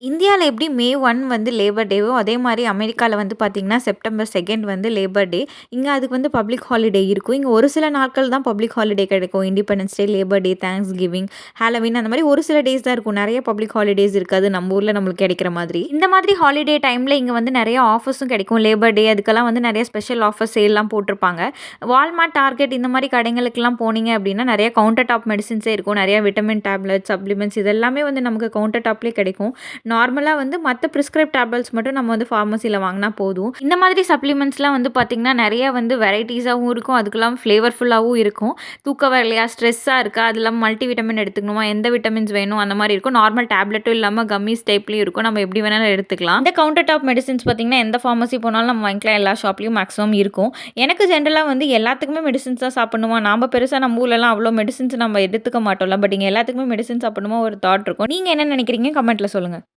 இந்தியால எப்படி மே 1 வந்து லேபர் டேவோ, அதே மாரி அமெரிக்கால வந்து பார்த்தீங்கன்னா, செப்டம்பர் 2 வந்து லேபர் டே. இங்க அதுக்கு வந்து பப்ளிக் ஹாலிடே இருக்கும். இங்க ஒரு சில நாட்கள் தான் பப்ளிக் ஹாலிடே கிடைக்கும். இண்டிபெண்டன்ஸ் டே, லேபர் டே, தேங்க்ஸ் கிவிங், ஹாலோவீன் அந்த மாரி ஒரு சில டேஸ் தான் இருக்கும். நெறைய பப்ளிக் ஹாலிடேஸ் இருக்காது. நம்ம ஊர்ல நம்மளுக்கு கிடைக்கிற மாதிரி. இந்த மாதிரி ஹாலிடே டைம்ல இங்க வந்து நெறைய ஆஃபர்ஸும் கிடைக்கும். லேபர் டே அதுக்கெல்லாம் வந்து நெறைய ஸ்பெஷல் ஆஃபர் சேல்லாம் போட்டிருப்பாங்க. வால்மார்ட், டார்கெட் இந்த மாரி கடைங்களுக்கெல்லாம் போனீங்க அப்படின்னா, நெறைய கவுண்டர் டாப் மெடிசின்ஸே இருக்கும். நெறைய விட்டமின் டேப்லெட்ஸ், சப்ளிமெண்ட்ஸ் இதெல்லாமே வந்து நமக்கு கவுண்டர் டாப்லயே கிடைக்கும். நார்மலா வந்து மத்த பிரிஸ்கிரைப் டேப்லெட்ஸ் மட்டும் நம்ம வந்து ஃபார்மசில வாங்குனா போதும். இந்த மாதிரி சப்ளிமெண்ட்ஸ்லாம் வந்து பார்த்தீங்கன்னா, நெறைய வந்து வெரைட்டீஸாவும் இருக்கும். அதுக்கெல்லாம் ஃப்ளேவர்ஃபுல்லாவும் இருக்கும். தூக்கம் வரலையா? ஸ்ட்ரெஸ்ஸா இருக்கா? அது இல்லாம மல்டி விட்டமின் எடுத்துக்கணுமா? எந்த விட்டமின்ஸ் வேணும்? அந்த மாரி இருக்கும். நார்மல் டேப்லெட்டும் இல்லாம கம்மீஸ் டைப்லயும் இருக்கும். நம்ம எப்படி வேணாலும் எடுத்துக்கலாம். இந்த கவுண்டர் டாப் மெடிசின்ஸ் பார்த்தீங்கன்னா, எந்த ஃபார்மசி போனாலும் நம்ம வாங்கிக்கலாம். எல்லா ஷாப்லயும் மேக்ஸிமம் இருக்கும். எனக்கு ஜென்ரலா வந்து எல்லாத்துக்குமே மெடிசின்ஸ் தான் சாப்பிடணுமா? நாம பெருசா நம்ம ஊர்லலாம் அவ்ளோ மெடிசின்ஸ் நம்ம எடுத்துக்க மாட்டோம்ல. பட் இங்க எல்லாத்துக்குமே மெடிசின் சாப்பிடணுமா ஒரு தாட் இருக்கும். நீங்க என்ன நினைக்கிறீங்க? கமெண்ட்ல சொல்லுங்க.